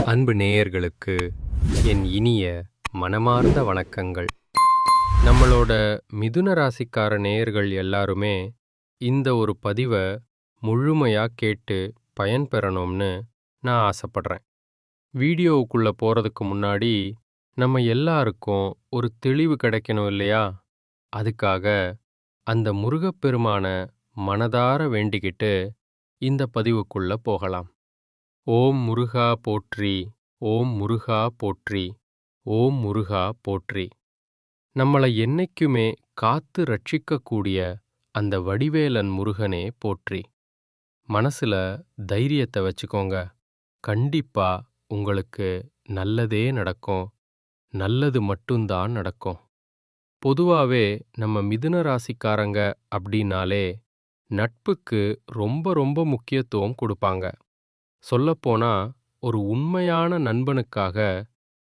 அன்பு நேயர்களுக்கு என் இனிய மனமார்ந்த வணக்கங்கள். நம்மளோட மிதுன ராசிக்கார நேயர்கள் எல்லாருமே இந்த ஒரு பதிவை முழுமையாக கேட்டு பயன்பெறணும்னு நான் ஆசைப்படுறேன். வீடியோவுக்குள்ளே போகிறதுக்கு முன்னாடி நம்ம எல்லாருக்கும் ஒரு தெளிவு கிடைக்கணும் இல்லையா? அதுக்காக அந்த முருகப்பெருமான மனதார வேண்டிக்கிட்டு இந்த பதிவுக்குள்ளே போகலாம். ஓம் முருகா போற்றி, ஓம் முருகா போற்றி, ஓம் முருகா போற்றி. நம்மளை என்னைக்குமே காத்து ரட்சிக்கக்கூடிய அந்த வடிவேலன் முருகனே போற்றி. மனசுல தைரியத்தை வச்சுக்கோங்க. கண்டிப்பா உங்களுக்கு நல்லதே நடக்கும். நல்லது மட்டும்தான் நடக்கும். பொதுவாவே நம்ம மிதுன ராசிக்காரங்க அப்படின்னாலே நட்புக்கு ரொம்ப ரொம்ப முக்கியத்துவம் கொடுப்பாங்க. சொல்லப்போனா ஒரு உண்மையான நண்பனுக்காக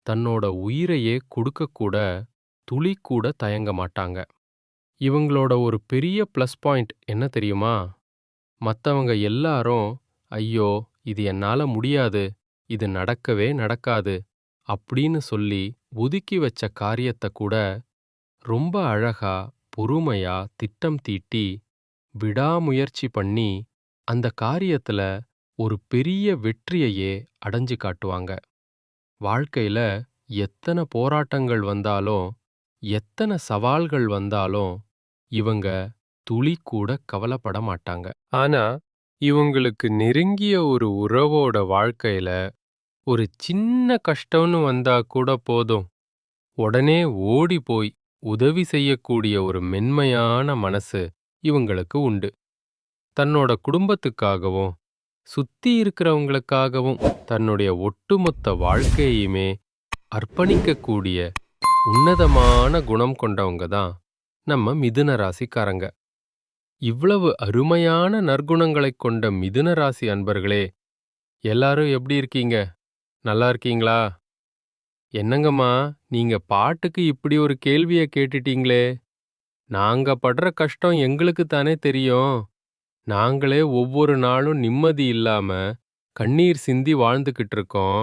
தன்னோட உயிரையே கொடுக்கக்கூட துளி கூட தயங்க மாட்டாங்க. இவங்களோட ஒரு பெரிய ப்ளஸ் பாயிண்ட் என்ன தெரியுமா? மற்றவங்க எல்லாரும் ஐயோ இது என்னால முடியாது, இது நடக்கவே நடக்காது அப்படின்னு சொல்லி ஒதுக்கி வச்ச காரியத்தை கூட ரொம்ப அழகா பொறுமையா திட்டம் தீட்டி விடாமுயற்சி பண்ணி அந்த காரியத்துல ஒரு பெரிய வெற்றியையே அடைஞ்சு காட்டுவாங்க. வாழ்க்கையில எத்தனை போராட்டங்கள் வந்தாலும், எத்தனை சவால்கள் வந்தாலும் இவங்க துளி கூட கவலைப்பட மாட்டாங்க. ஆனா இவங்களுக்கு நெருங்கிய ஒரு உறவோட வாழ்க்கையில ஒரு சின்ன கஷ்டம்னு வந்தா கூட போதும், உடனே ஓடி போய் உதவி செய்யக்கூடிய ஒரு மென்மையான மனசு இவங்களுக்கு உண்டு. தன்னோட குடும்பத்துக்காகவும் சுத்தி இருக்கிறவங்களுக்காகவும் தன்னுடைய ஒட்டுமொத்த வாழ்க்கையுமே அர்ப்பணிக்கக்கூடிய உன்னதமான குணம் கொண்டவங்க தான் நம்ம மிதுன ராசிக்காரங்க. இவ்வளவு அருமையான நற்குணங்களைக் கொண்ட மிதுன ராசி அன்பர்களே, எல்லாரும் எப்படி இருக்கீங்க? நல்லா இருக்கீங்களா? என்னங்கம்மா, நீங்க பாட்டுக்கு இப்படி ஒரு கேள்வியை கேட்டுட்டீங்களே? நாங்க படுற கஷ்டம் எங்களுக்கு தானே தெரியும். நாங்களே ஒவ்வொரு நாளும் நிம்மதி இல்லாம கண்ணீர் சிந்தி வாழ்ந்துகிட்டு இருக்கோம்.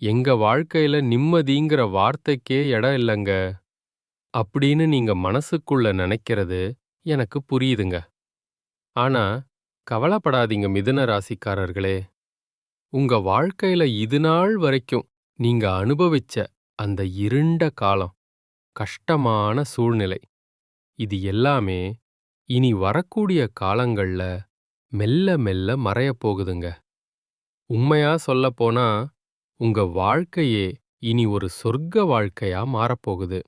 எங்க வாழ்க்கையில நிம்மதிங்கிற வார்த்தைக்கே இடம் இல்லைங்க அப்படின்னு நீங்க மனசுக்குள்ள நினைக்கிறது எனக்கு புரியுதுங்க. ஆனா கவலைப்படாதீங்க மிதுன ராசிக்காரர்களே. உங்க வாழ்க்கையில இது நாள் வரைக்கும் நீங்க அனுபவிச்ச அந்த இருண்ட காலம், கஷ்டமான சூழ்நிலை, இது எல்லாமே இனி வரக்கூடிய காலங்கள்ல மெல்ல மெல்ல மறையப் போகுதுங்க. உண்மையா சொல்லப்போனா உங்க வாழ்க்கையே இனி ஒரு சொர்க்க வாழ்க்கையா மாறப்போகுது.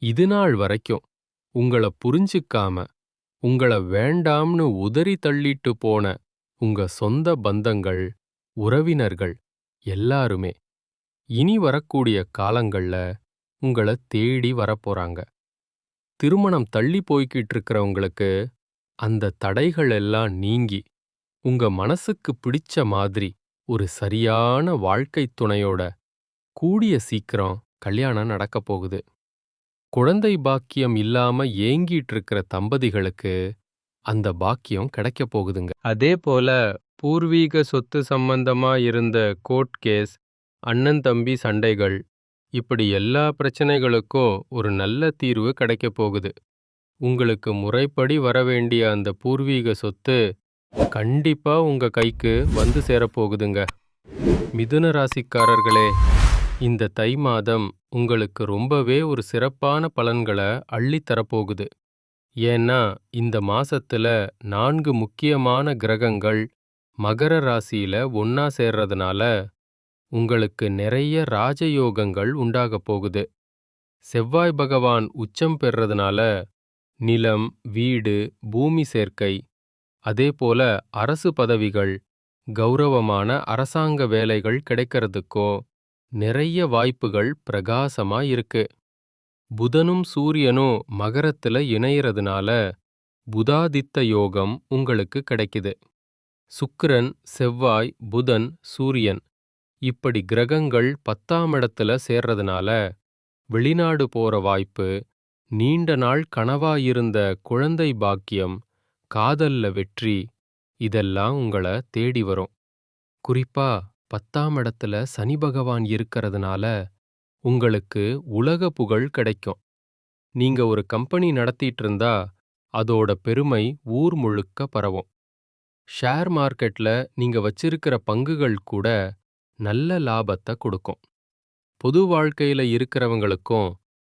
இது நாள் வரைக்கும் உங்கள புரிஞ்சுக்காம, உங்கள வேண்டாம்னு உதறி தள்ளிட்டு போன உங்க சொந்த பந்தங்கள், உறவினர்கள் எல்லாருமே இனி வரக்கூடிய காலங்கள்ல உங்கள தேடி வரப்போறாங்க. திருமணம் தள்ளி போய்கிட்டு இருக்கிறவங்களுக்கு அந்த தடைகள் எல்லாம் நீங்கி உங்க மனசுக்கு பிடிச்ச மாதிரி ஒரு சரியான வாழ்க்கைத் துணையோட கூடிய சீக்கிரம் கல்யாணம் நடக்கப் போகுது. குழந்தை பாக்கியம் இல்லாம ஏங்கிட்டு இருக்கிற தம்பதிகளுக்கு அந்த பாக்கியம் கிடைக்கப் போகுதுங்க. அதே போல பூர்வீக சொத்து சம்பந்தமா இருந்த கோர்ட் கேஸ், அண்ணன் தம்பி சண்டைகள், இப்படி எல்லா பிரச்சனைகளுக்கும் ஒரு நல்ல தீர்வு கிடைக்கப் போகுது. உங்களுக்கு முறைப்படி வரவேண்டிய அந்த பூர்வீக சொத்து கண்டிப்பா உங்க கைக்கு வந்து சேரப்போகுதுங்க. மிதுன ராசிக்காரர்களே, இந்த தை மாதம் உங்களுக்கு ரொம்பவே ஒரு சிறப்பான பலன்களை அள்ளித் தரப்போகுது. ஏன்னா இந்த மாசத்துல 4 முக்கியமான கிரகங்கள் மகர ராசியில ஒன்னா சேர்றதுனால உங்களுக்கு நிறைய ராஜயோகங்கள் உண்டாகப் போகுது. செவ்வாய் பகவான் உச்சம் பெறறதுனால நிலம், வீடு, பூமி சேர்க்கை, அதேபோல அரசு பதவிகள், கௌரவமான அரசாங்க வேலைகள் கிடைக்கிறதுக்கோ நிறைய வாய்ப்புகள் பிரகாசமா இருக்கு. புதனும் சூரியனும் மகரத்துல இணையறதுனால புதாதித்த யோகம் உங்களுக்கு கிடைக்குது. சுக்கிரன், செவ்வாய், புதன், சூரியன் இப்படி கிரகங்கள் 10ஆம் இடத்துல சேர்றதுனால வெளிநாடு போற வாய்ப்பு, நீண்ட நாள் கனவாயிருந்த குழந்தை பாக்கியம், காதல்ல வெற்றி, இதெல்லாம் உங்கள தேடி வரும். குறிப்பா 10ஆம் இடத்துல சனி பகவான் இருக்கிறதுனால உங்களுக்கு உலக புகழ் கிடைக்கும். நீங்க ஒரு கம்பெனி நடத்திட்டு இருந்தா அதோட பெருமை ஊர் முழுக்க பரவும். ஷேர் மார்க்கெட்ல நீங்க வச்சிருக்கிற பங்குகள் கூட நல்ல லாபத்தை கொடுக்கும். பொது வாழ்க்கையில இருக்கிறவங்களுக்கும்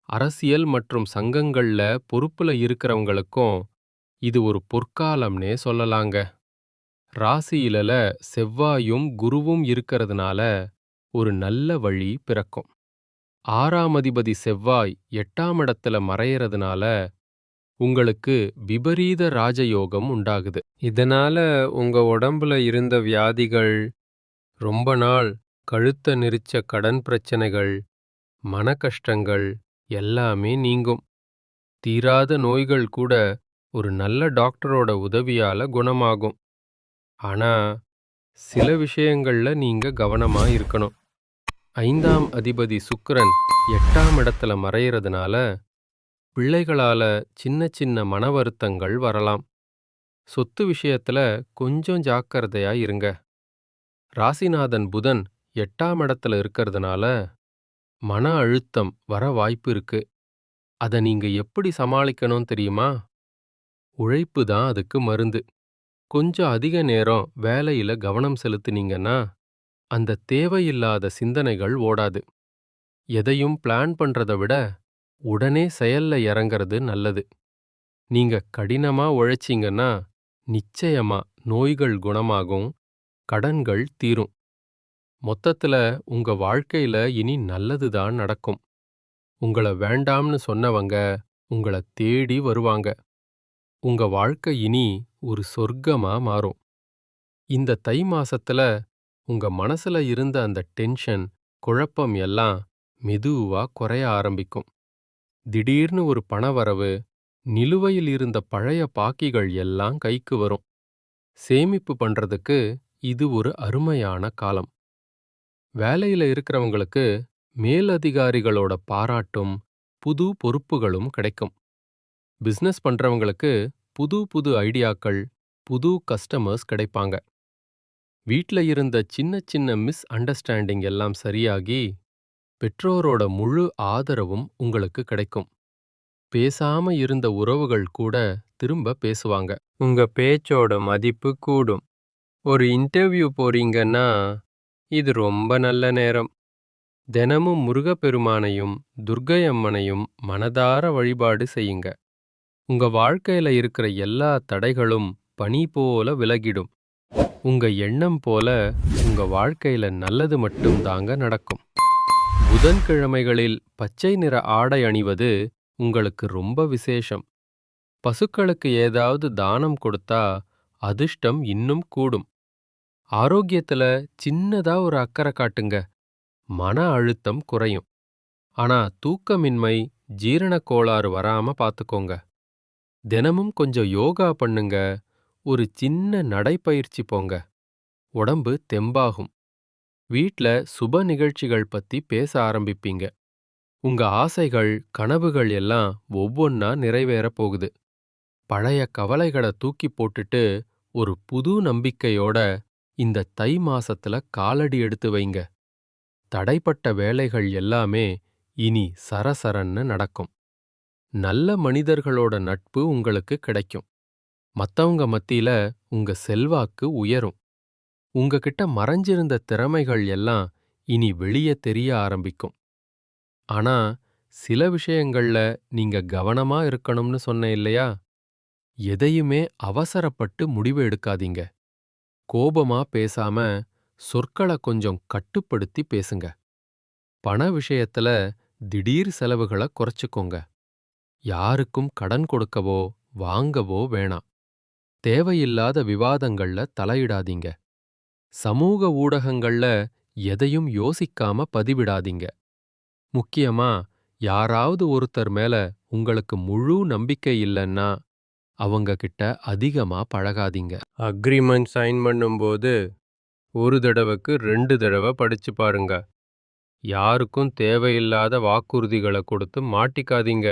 அரசியல் மற்றும் சங்கங்கள்ல பொறுப்புல இருக்கிறவங்களுக்கும் இது ஒரு பொற்காலம்னே சொல்லலாங்க. ராசியில செவ்வாயும் குருவும் இருக்கிறதுனால ஒரு நல்ல வழி பிறக்கும். 6ஆம் அதிபதி செவ்வாய் 8ஆம் இடத்துல மறையறதுனால உங்களுக்கு விபரீத ராஜயோகம் உண்டாகுது. இதனால உங்க உடம்புல இருந்த வியாதிகள், ரொம்ப நாள் கழுத்த நெரிச்ச கடன் பிரச்சனைகள், மன கஷ்டங்கள் எல்லாமே நீங்கும். தீராத நோய்கள் கூட ஒரு நல்ல டாக்டரோட உதவியால குணமாகும். ஆனா சில விஷயங்கள்ல நீங்க கவனமா இருக்கணும். 5ஆம் அதிபதி சுக்கிரன் 8ஆம் இடத்துல மறையறதுனால பிள்ளைகளால சின்ன சின்ன மன வருத்தங்கள் வரலாம். சொத்து விஷயத்துல கொஞ்சம் ஜாக்கிரதையா இருங்க. ராசிநாதன் புதன் 8ஆம் இடத்துல இருக்கிறதுனால மன அழுத்தம் வர வாய்ப்பு இருக்கு. அத நீங்க எப்படி சமாளிக்கணும் தெரியுமா? உழைப்பு தான் அதுக்கு மருந்து. கொஞ்சம் அதிக நேரம் வேலையில கவனம் செலுத்தினீங்கன்னா அந்த தேவையில்லாத சிந்தனைகள் ஓடாது. எதையும் பிளான் பண்றத விட உடனே செயல்ல இறங்கறது நல்லது. நீங்க கடினமா உழைச்சீங்கன்னா நிச்சயமா நோய்கள் குணமாகும், கடன்கள் தீரும். மொத்தத்துல உங்க வாழ்க்கையில இனி நல்லதுதான் நடக்கும். உங்கள வேண்டாம்னு சொன்னவங்க உங்கள தேடி வருவாங்க. உங்க வாழ்க்கை இனி ஒரு சொர்க்கமா மாறும். இந்த தை மாசத்துல உங்க மனசுல இருந்த அந்த டென்ஷன், குழப்பம் எல்லாம் மெதுவா குறைய ஆரம்பிக்கும். திடீர்னு ஒரு பணவரவு, நிலுவையில் இருந்த பழைய பாக்கிகள் எல்லாம் கைக்கு வரும். சேமிப்பு பண்றதுக்கு இது ஒரு அருமையான காலம். வேலையில இருக்கிறவங்களுக்கு மேலதிகாரிகளோட பாராட்டும் புது பொறுப்புகளும் கிடைக்கும். பிசினஸ் பண்றவங்களுக்கு புது புது ஐடியாக்கள், புது கஸ்டமர்ஸ் கிடைப்பாங்க. வீட்ல இருந்த சின்ன சின்ன மிஸ் அண்டர்ஸ்டாண்டிங் எல்லாம் சரியாகி பெற்றோரோட முழு ஆதரவும் உங்களுக்கு கிடைக்கும். பேசாம இருந்த உறவுகள் கூட திரும்ப பேசுவாங்க. உங்க பேச்சோட மதிப்பு கூடும். ஒரு இன்டர்வியூ போறீங்கன்னா இது ரொம்ப நல்ல நேரம். தினமும் முருகப்பெருமானையும் துர்க்கை அம்மனையும் மனதார வழிபாடு செய்யுங்க. உங்க வாழ்க்கையில இருக்கிற எல்லா தடைகளும் பனி போல விலகிடும். உங்க எண்ணம் போல உங்க வாழ்க்கையில நல்லது மட்டும் தாங்க நடக்கும். புதன்கிழமைகளில் பச்சை நிற ஆடை அணிவது உங்களுக்கு ரொம்ப விசேஷம். பசுக்களுக்கு ஏதாவது தானம் கொடுத்தா அதிர்ஷ்டம் இன்னும் கூடும். ஆரோக்கியத்துல சின்னதா ஒரு அக்கறை காட்டுங்க. மன அழுத்தம் குறையும். ஆனா தூக்கமின்மை, ஜீரணக் கோளாறு வராம பாத்துக்கோங்க. தினமும் கொஞ்சம் யோகா பண்ணுங்க. ஒரு சின்ன நடைப்பயிற்சி போங்க. உடம்பு தெம்பாகும். வீட்ல சுப நிகழ்ச்சிகள் பத்தி பேச ஆரம்பிப்பீங்க. உங்க ஆசைகள், கனவுகள் எல்லாம் ஒவ்வொன்னா நிறைவேறப் போகுது. பழைய கவலைகளை தூக்கி போட்டுட்டு ஒரு புது நம்பிக்கையோட இந்த தை மாசத்துல காலடி எடுத்து வைங்க. தடைப்பட்ட வேலைகள் எல்லாமே இனி சரசரன்னு நடக்கும். நல்ல மனிதர்களோட நட்பு உங்களுக்கு கிடைக்கும். மத்தவங்க மத்தியில உங்க செல்வாக்கு உயரும். உங்ககிட்ட மறைஞ்சிருந்த திறமைகள் எல்லாம் இனி வெளியே தெரிய ஆரம்பிக்கும். ஆனா சில விஷயங்கள்ல நீங்க கவனமா இருக்கணும்னு சொன்னேன் இல்லையா? எதையுமே அவசரப்பட்டு முடிவு எடுக்காதீங்க. கோபமா பேசாம சொற்களை கொஞ்சம் கட்டுப்படுத்தி பேசுங்க. பண விஷயத்துல திடீர் செலவுகளை குறைச்சுக்கோங்க. யாருக்கும் கடன் கொடுக்கவோ வாங்கவோ வேணாம். தேவையில்லாத விவாதங்கள்ல தலையிடாதீங்க. சமூக ஊடகங்கள்ல எதையும் யோசிக்காம பதிவிடாதீங்க. முக்கியமா யாராவது ஒருத்தர் மேல உங்களுக்கு முழு நம்பிக்கை இல்லைன்னா அவங்க கிட்ட அதிகமா பழகாதீங்க. அக்ரிமெண்ட் சைன் பண்ணும்போது ஒரு தடவைக்கு 2 தடவை படிச்சு பாருங்க. யாருக்கும் தேவையில்லாத வாக்குறுதிகளை கொடுத்து மாட்டிக்காதீங்க.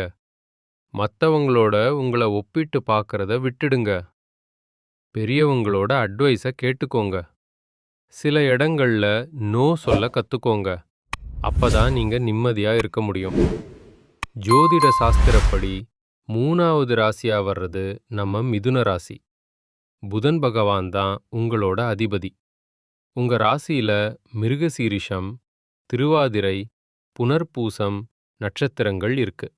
மத்தவங்களோட உங்களை ஒப்பிட்டு பார்க்கறத விட்டுடுங்க. பெரியவங்களோட அட்வைஸை கேட்டுக்கோங்க. சில இடங்கள்ல நோ சொல்ல கத்துக்கோங்க. அப்பதான் நீங்க நிம்மதியா இருக்க முடியும். ஜோதிட சாஸ்திரப்படி 3வது ராசியா வர்றது நம்ம மிதுன ராசி. புதன் பகவான் தான் உங்களோட அதிபதி. உங்க ராசியில மிருகசீரிஷம், திருவாதிரை, புனர்பூசம் நட்சத்திரங்கள் இருக்கு.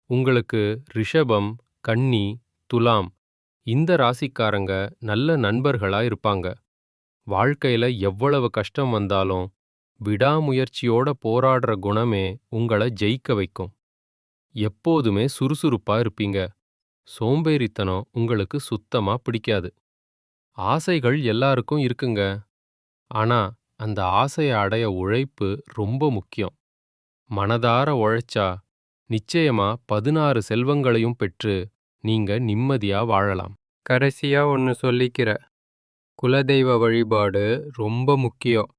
உங்களுக்கு ரிஷபம், கன்னி, துலாம் இந்த ராசிக்காரங்க நல்ல நண்பர்களா இருப்பாங்க. வாழ்க்கையில எவ்வளவு கஷ்டம் வந்தாலும் விடாமுயற்சியோட போராடுற குணமே உங்களை ஜெயிக்க வைக்கும். எப்போதுமே சுறுசுறுப்பா இருப்பீங்க. சோம்பேறித்தனம் உங்களுக்கு சுத்தமா பிடிக்காது. ஆசைகள் எல்லாருக்கும் இருக்குங்க. ஆனா அந்த ஆசையை அடைய உழைப்பு ரொம்ப முக்கியம். மனதார உழைச்சா நிச்சயமா 16 செல்வங்களையும் பெற்று நீங்க நிம்மதியா வாழலாம். கடைசியா ஒன்னு சொல்லிக்கிற, குலதெய்வ வழிபாடு ரொம்ப முக்கியம்.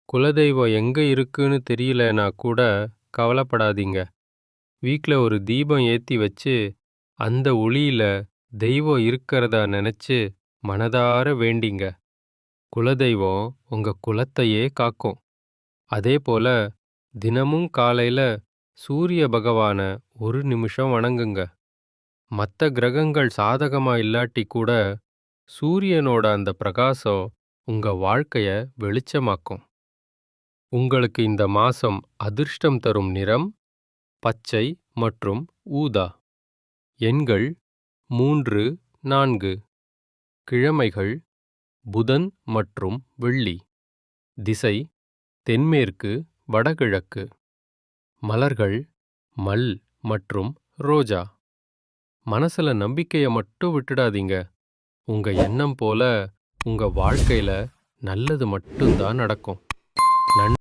குலதெய்வம் எங்க இருக்குன்னு தெரியலனா கூட கவலைப்படாதீங்க. வீட்ல ஒரு தீபம் ஏத்தி வச்சு அந்த ஒளியில தெய்வம் இருக்கிறதா நினைச்சு மனதார வேண்டிங்க. குலதெய்வம் உங்க குலத்தையே காக்கும். அதே போல தினமும் காலையில சூரிய பகவான ஒரு நிமிஷம் வணங்குங்க. மற்ற கிரகங்கள் சாதகமா இல்லாட்டி கூட சூரியனோட அந்த பிரகாசம் உங்க வாழ்க்கைய வெளிச்சமாக்கும். உங்களுக்கு இந்த மாசம் அதிர்ஷ்டம் தரும் நிறம் பச்சை மற்றும் ஊதா. எண்கள் 3, 4. கிழமைகள் புதன் மற்றும் வெள்ளி. திசை தென்மேற்கு, வடகிழக்கு. மலர்கள் மல் மற்றும் ரோஜா. மனசுல நம்பிக்கைய மட்டும் விட்டுடாதீங்க. உங்க எண்ணம் போல உங்க வாழ்க்கையில நல்லது மட்டும்தான் நடக்கும்.